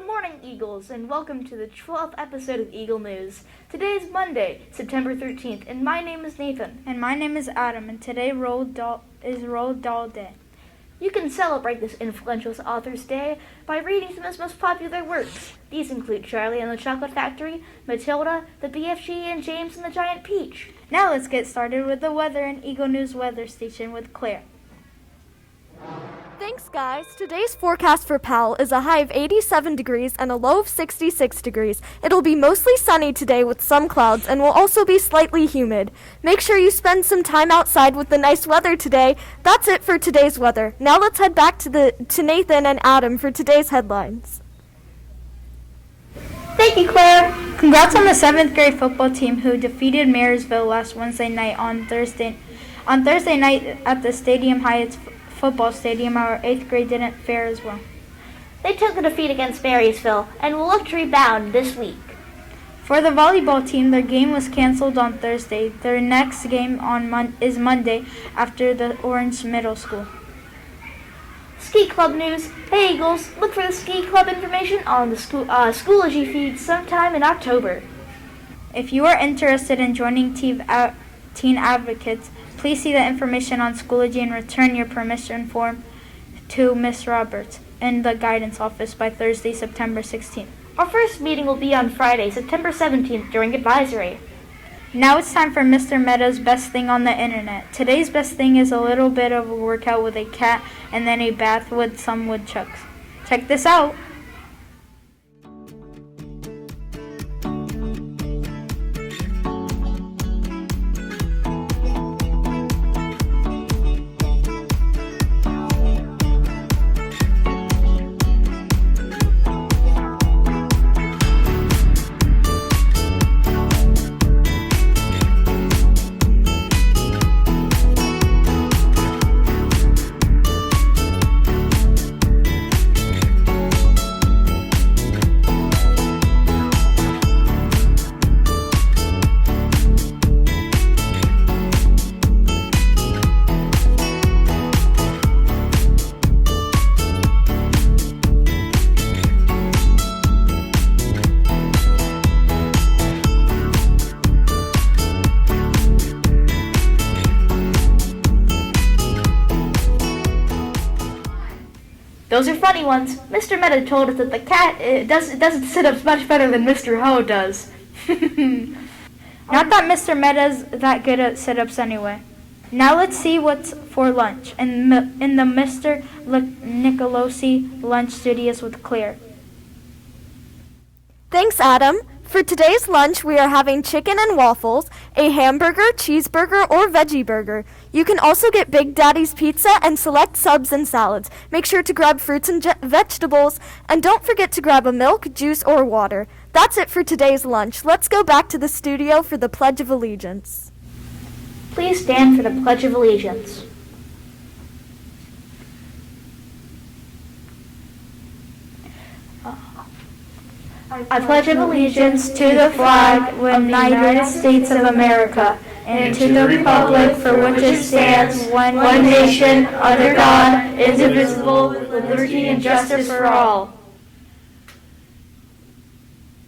Good morning, Eagles, and welcome to the 12th episode of Eagle News. Today is Monday, September 13th, and my name is Nathan. And my name is Adam, and today is Roald Dahl Day. You can celebrate this influential author's day by reading some of his most popular works. These include Charlie and the Chocolate Factory, Matilda, the BFG, and James and the Giant Peach. Now let's get started with the weather in Eagle News Weather Station with Claire. Thanks, guys. Today's forecast for Powell is a high of 87 degrees and a low of 66 degrees. It'll be mostly sunny today with some clouds and will also be slightly humid. Make sure you spend some time outside with the nice weather today. That's it for today's weather. Now let's head back to Nathan and Adam for today's headlines. Thank you, Claire. Congrats on the 7th grade football team who defeated Marysville last Wednesday night on Thursday night at the Stadium Hyatt's football stadium. Our 8th grade didn't fare as well. They took the defeat against Marysville and will look to rebound this week. For the volleyball team, their game was canceled on Thursday. Their next game is Monday after the Orange Middle School. Ski Club news. Hey, Eagles, look for the Ski Club information on the Schoology feed sometime in October. If you are interested in joining Teen Advocates, please see the information on Schoology and return your permission form to Ms. Roberts in the guidance office by Thursday, September 16th. Our first meeting will be on Friday, September 17th during advisory. Now it's time for Mr. Meta's best thing on the internet. Today's best thing is a little bit of a workout with a cat and then a bath with some woodchucks. Check this out. Those are funny ones. Mr. Meta told us that the cat doesn't sit ups much better than Mr. Ho does. Not that Mr. Meta's that good at sit-ups anyway. Now let's see what's for lunch in the Mr. Nicolosi lunch studios with Claire. Thanks, Adam. For today's lunch, we are having chicken and waffles, a hamburger, cheeseburger, or veggie burger. You can also get Big Daddy's pizza and select subs and salads. Make sure to grab fruits and vegetables, and don't forget to grab a milk, juice, or water. That's it for today's lunch. Let's go back to the studio for the Pledge of Allegiance. Please stand for the Pledge of Allegiance. I pledge allegiance to the flag of the United States of America and to the republic for which it stands, one nation, under God, indivisible, with liberty and justice for all.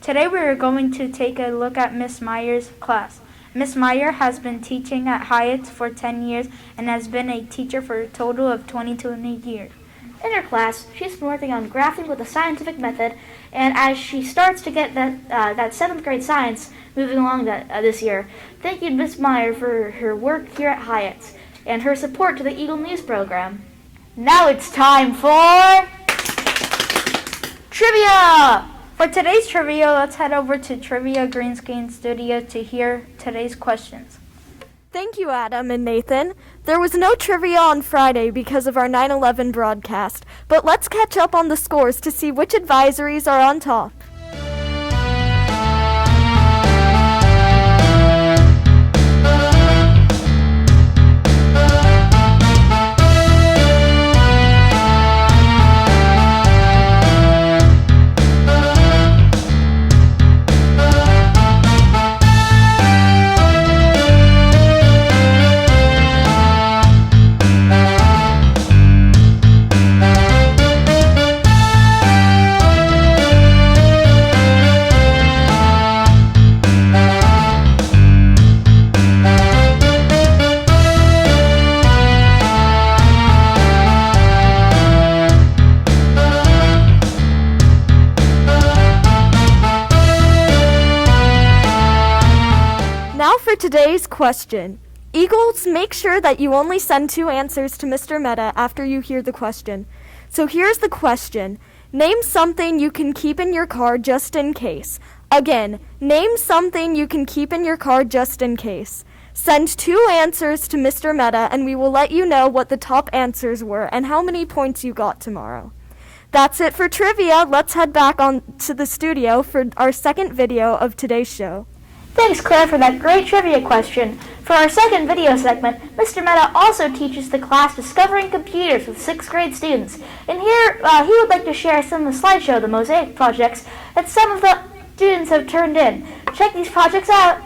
Today we are going to take a look at Miss Meyer's class. Miss Meyer has been teaching at Hyatt's for 10 years and has been a teacher for a total of 22 years. In her class, she's been working on graphing with the scientific method, and as she starts to get that 7th grade science moving along this year, thank you, Miss Meyer, for her work here at Hyatt's and her support to the Eagle News program. Now it's time for trivia! For today's trivia, let's head over to Trivia Green Screen Studio to hear today's questions. Thank you, Adam and Nathan. There was no trivia on Friday because of our 9/11 broadcast, but let's catch up on the scores to see which advisories are on top. today's question. Eagles, make sure that you only send 2 answers to Mr. Meta after you hear the question. So here's the question. Name something you can keep in your car just in case. Again, name something you can keep in your car just in case. Send 2 answers to Mr. Meta and we will let you know what the top answers were and how many points you got tomorrow. That's it for trivia. Let's head back on to the studio for our second video of today's show. Thanks, Claire, for that great trivia question. For our second video segment, Mr. Meta also teaches the class Discovering Computers with 6th grade students. And here, he would like to share some of the slideshow, the mosaic projects, that some of the students have turned in. Check these projects out.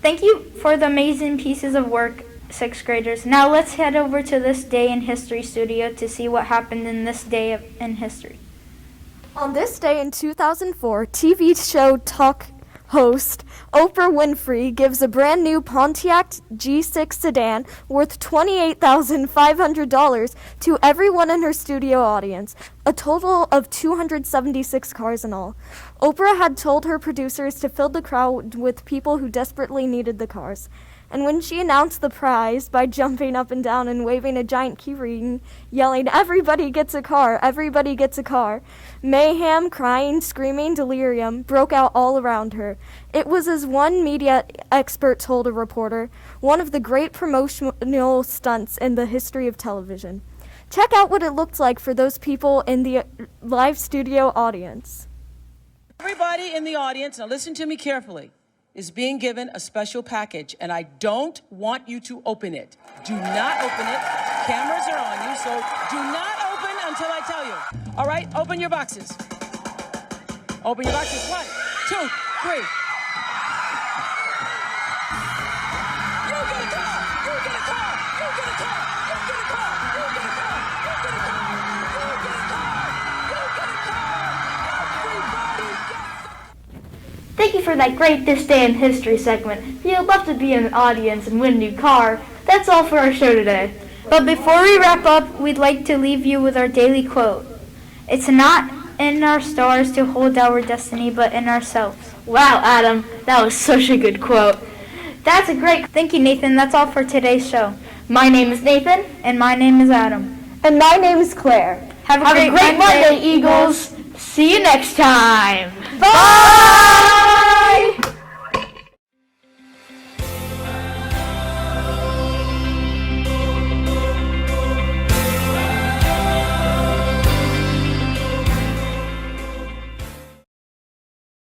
Thank you for the amazing pieces of work, 6th graders. Now let's head over to this day in history studio to see what happened in this day in history. On this day in 2004, TV show talk host Oprah Winfrey gives a brand new Pontiac G6 sedan worth $28,500 to everyone in her studio audience, a total of 276 cars in all. Oprah had told her producers to fill the crowd with people who desperately needed the cars. And when she announced the prize by jumping up and down and waving a giant keyring, yelling, "Everybody gets a car! Everybody gets a car!" mayhem, crying, screaming, delirium broke out all around her. It was, as one media expert told a reporter, one of the great promotional stunts in the history of television. Check out what it looked like for those people in the live studio audience. Everybody in the audience, now listen to me carefully, is being given a special package, and I don't want you to open it. Do not open it. Cameras are on you, so do not open until I tell you. All right, open your boxes. Open your boxes. 1, 2, 3. You get a car! You get a car! You get a car! You get a car! You get a car! You get a car! You get a car! You get a car! Everybody gets. Thank you for that great This Day in History segment. If you'd love to be in the audience and win a new car, that's all for our show today. But before we wrap up, we'd like to leave you with our daily quote. It's not in our stars to hold our destiny, but in ourselves. Wow, Adam, that was such a good quote. That's a great... Thank you, Nathan. That's all for today's show. My name is Nathan. And my name is Adam. And my name is Claire. Have a great Monday, Eagles. See you next time. Bye!